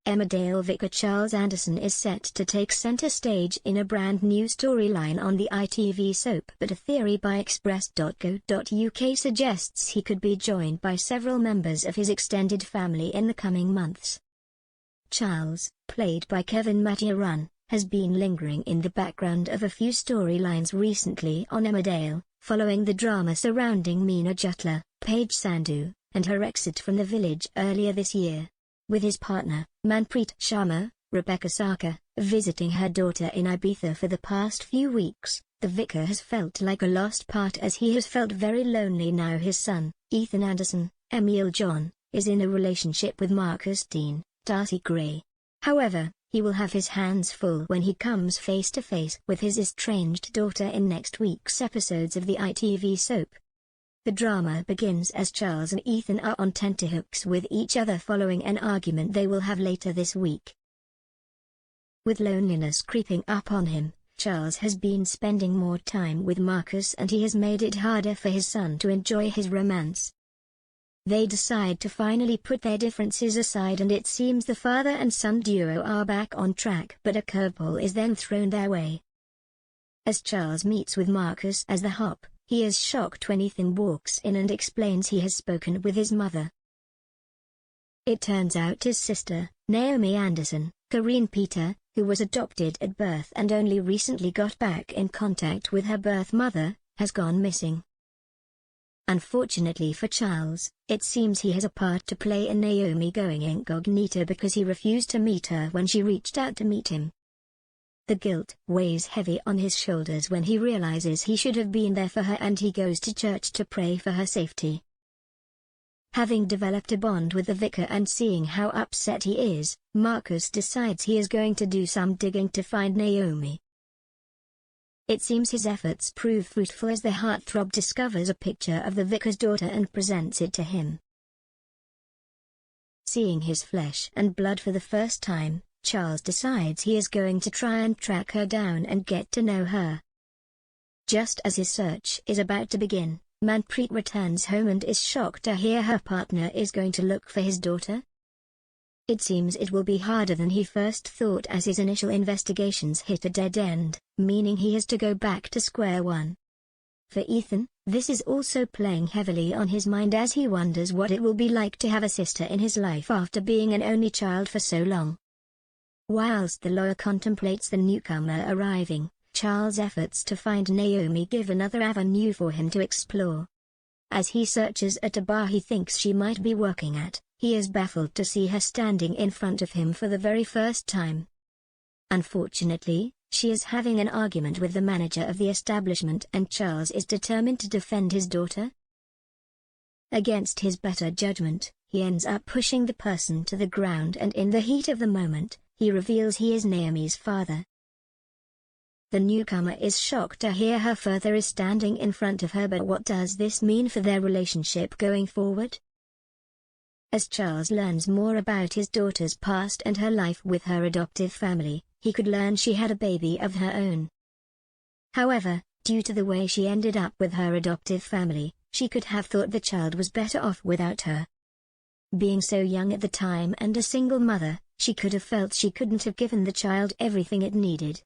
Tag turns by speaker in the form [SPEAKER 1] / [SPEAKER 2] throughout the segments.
[SPEAKER 1] Emmerdale vicar Charles Anderson is set to take center stage in a brand new storyline on the ITV soap, but a theory by Express.co.uk suggests he could be joined by several members of his extended family in the coming months. Charles, played by Kevin Matthew, has been lingering in the background of a few storylines recently on Emmerdale, following the drama surrounding Meena Jutla, Paige Sandhu, and her exit from the village earlier this year. With his partner, Manpreet Sharma, Rebecca Sarkar, visiting her daughter in Ibiza for the past few weeks, the vicar has felt like a lost part as he has felt very lonely now his son, Ethan Anderson, Emil John, is in a relationship with Marcus Dean, Darcy Gray. However, he will have his hands full when he comes face to face with his estranged daughter in next week's episodes of the ITV soap. The drama begins as Charles and Ethan are on tenterhooks with each other following an argument they will have later this week. With loneliness creeping up on him, Charles has been spending more time with Marcus and he has made it harder for his son to enjoy his romance. They decide to finally put their differences aside and it seems the father and son duo are back on track, but a curveball is then thrown their way. As Charles meets with Marcus as the hop, he is shocked when Ethan walks in and explains he has spoken with his mother. It turns out his sister, Naomi Anderson, Corinne Peter, who was adopted at birth and only recently got back in contact with her birth mother, has gone missing. Unfortunately for Charles, it seems he has a part to play in Naomi going incognito because he refused to meet her when she reached out to meet him. The guilt weighs heavy on his shoulders when he realizes he should have been there for her and he goes to church to pray for her safety. Having developed a bond with the vicar and seeing how upset he is, Marcus decides he is going to do some digging to find Naomi. It seems his efforts prove fruitful as the heartthrob discovers a picture of the vicar's daughter and presents it to him. Seeing his flesh and blood for the first time, Charles decides he is going to try and track her down and get to know her. Just as his search is about to begin, Manpreet returns home and is shocked to hear her partner is going to look for his daughter. It seems it will be harder than he first thought as his initial investigations hit a dead end, meaning he has to go back to square one. For Ethan, this is also playing heavily on his mind as he wonders what it will be like to have a sister in his life after being an only child for so long. Whilst the lawyer contemplates the newcomer arriving, Charles' efforts to find Naomi give another avenue for him to explore. As he searches at a bar he thinks she might be working at, he is baffled to see her standing in front of him for the very first time. Unfortunately, she is having an argument with the manager of the establishment and Charles is determined to defend his daughter. Against his better judgment, he ends up pushing the person to the ground and in the heat of the moment, he reveals he is Naomi's father. The newcomer is shocked to hear her father is standing in front of her, but what does this mean for their relationship going forward? As Charles learns more about his daughter's past and her life with her adoptive family, he could learn she had a baby of her own. However, due to the way she ended up with her adoptive family, she could have thought the child was better off without her. Being so young at the time and a single mother, she could have felt she couldn't have given the child everything it needed.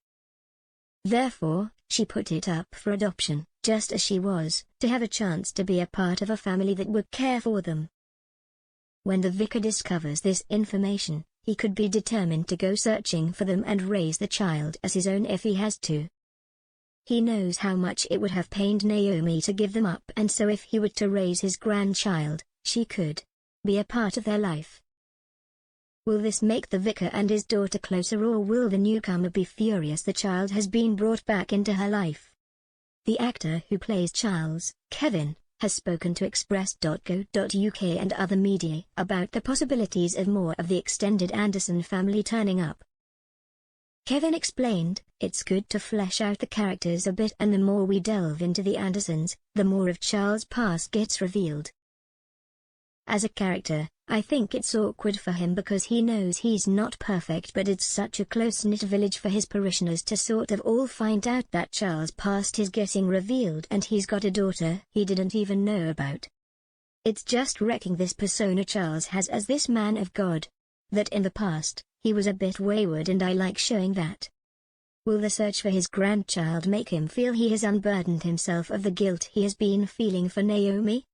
[SPEAKER 1] Therefore, she put it up for adoption, just as she was, to have a chance to be a part of a family that would care for them. When the vicar discovers this information, he could be determined to go searching for them and raise the child as his own if he has to. He knows how much it would have pained Naomi to give them up, and so if he were to raise his grandchild, she could be a part of their life. Will this make the vicar and his daughter closer, or will the newcomer be furious the child has been brought back into her life? The actor who plays Charles, Kevin, has spoken to Express.co.uk and other media about the possibilities of more of the extended Anderson family turning up. Kevin explained, "It's good to flesh out the characters a bit, and the more we delve into the Andersons, the more of Charles' past gets revealed. As a character, I think it's awkward for him because he knows he's not perfect, but it's such a close-knit village for his parishioners to sort of all find out that Charles' past is getting revealed and he's got a daughter he didn't even know about. It's just wrecking this persona Charles has as this man of God. That in the past, He was a bit wayward and I like showing that. Will the search for his grandchild make him feel he has unburdened himself of the guilt he has been feeling for Naomi?